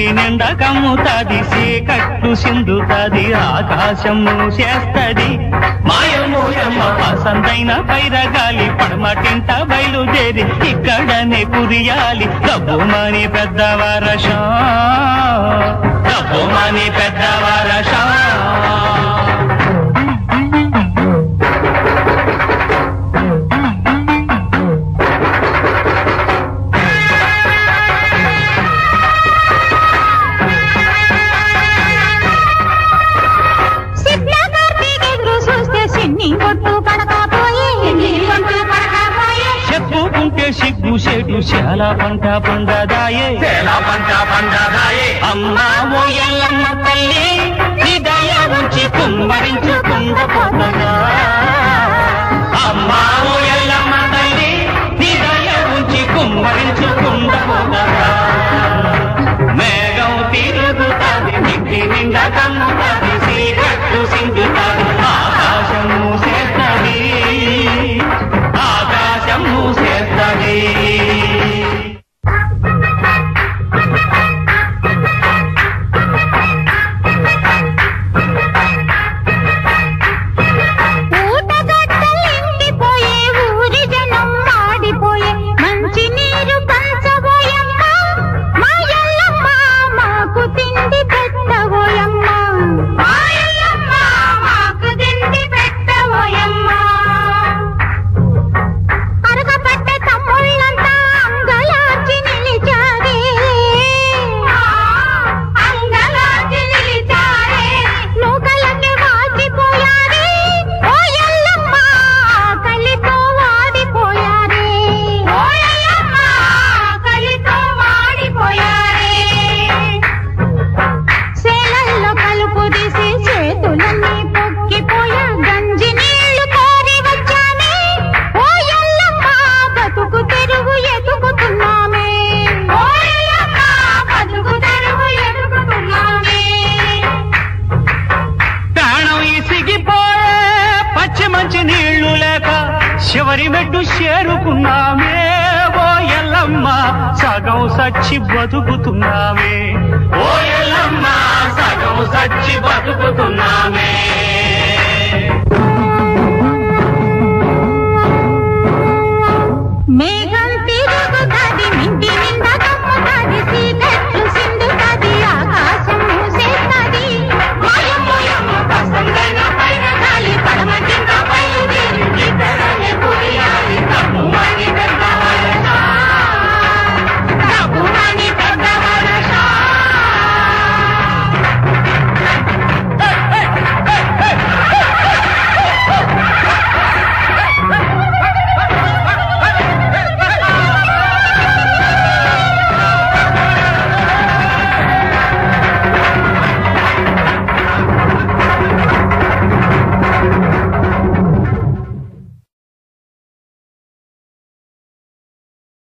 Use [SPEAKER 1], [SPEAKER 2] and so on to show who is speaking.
[SPEAKER 1] ఇంటి నిండా కమ్ముతాది చీకట్లు సిందుతాది ఆకాశం మూసేస్తది మాయమూయమ్మ పసందైన పైరగాలి పడమటింట బయలుదేరి ఇక్కడనే కురియాలి డబ్బుమని పెద్దవారషా డబ్బుమని పెద్దవారషా చెప్పుకుంటే సిగ్గు చెడు చాలా పంట పండదాయే అమ్మా ఓ ఎల్లమ్మ తల్లి నీ దయ ఉంచి కుమ్మరించుకుండపోతగా అమ్మా ఓ ఎల్లమ్మ తల్లి నీ దయ ఉంచి కుమ్మరించుకుండపోతగా మేఘం తిరుగుతాది మిట్టి నిండా కమ్ముతాది చీకట్లు సింగుతాది ఆకాశం మూసేస్తది ఆకాశం మూసేస్తది చివరి మెట్టు చేరుకున్నామే ఓ ఎల్లమ్మ సగం సచ్చి బతుకుతున్నామే ఓ ఎల్లమ్మ సగం సచ్చి బతుకుతున్నామే